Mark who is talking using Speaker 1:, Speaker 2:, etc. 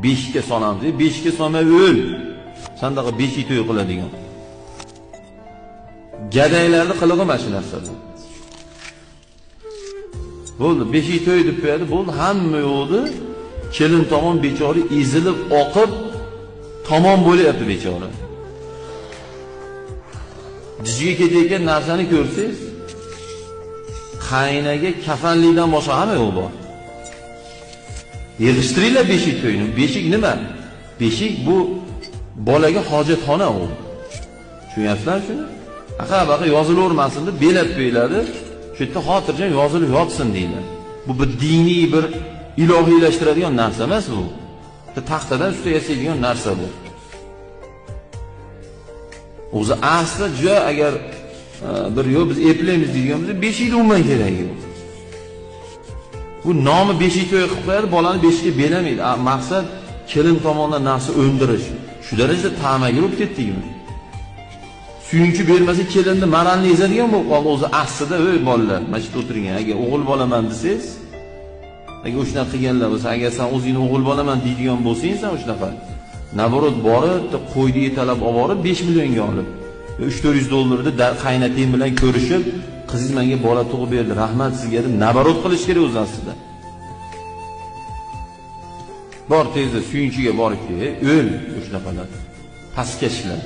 Speaker 1: beshikka solamiz. Beshikka solmay o'l. Sandaqa beshik to'y qiladigan. Gadaylarni qilig'i mana shu narsalar. Bo'ldi, beshik to'y deb qo'yadi, bo'ldi, hamma yo'qdi. Kelin tomon bechora ezilib, oqib tamom bo'lyapti bechora. Dijiga ketayotgan narsani ko'rsangiz, qaynaga kafanlikdan boshqa hamma yo'q bor. Yig'ishtiringlar beshik to'yini. Beshik nima? Beshik bu bolaga hojatxona u. Tushunyapsizlar shuni? Aqa yozilavermasin deb belab qo'yiladi. Shu yerda xotirjam yozilib yotsin deyiladi. Bu bir diniy, bir ilohiylashtiradigan narsa emas bu. Taxtadan usta yasaydigan narsa bu. O'zi asli juda agar bir yo'q biz eplaymiz deganimizda beshikda umuman kerak yo'q. Bu nomi beshik to'y qilib qo'yadi, bolani beshikka beramaydi. Maqsad kelin tomonidan narsa o'ndirish. Shu darajada ta'maga urib ketdikmi? Suyunchi bermasa kelinni maralni ezadigan bo'lib qoldi. O'zi aslida o'y bolalar, mana shu o'tirgan. Agar o'g'il bolaman desangiz, agar o'shuna qilganlar bo'lsa, agar sen o'zingni o'g'il bolaman deydigan bo'lsang, sen o'shnaqa naborot borib, qo'yni yetalab olib borib 5 millionga olib, 300-400 dollarni qaynatang bilan ko'rishib, qizingiz menga bola tug'ib berdi, rahmat sizga deb naborot qilish kerak o'z aslida. Bor tezda suyunchiga borib o'l o'shnaqalar. Pastkashlar.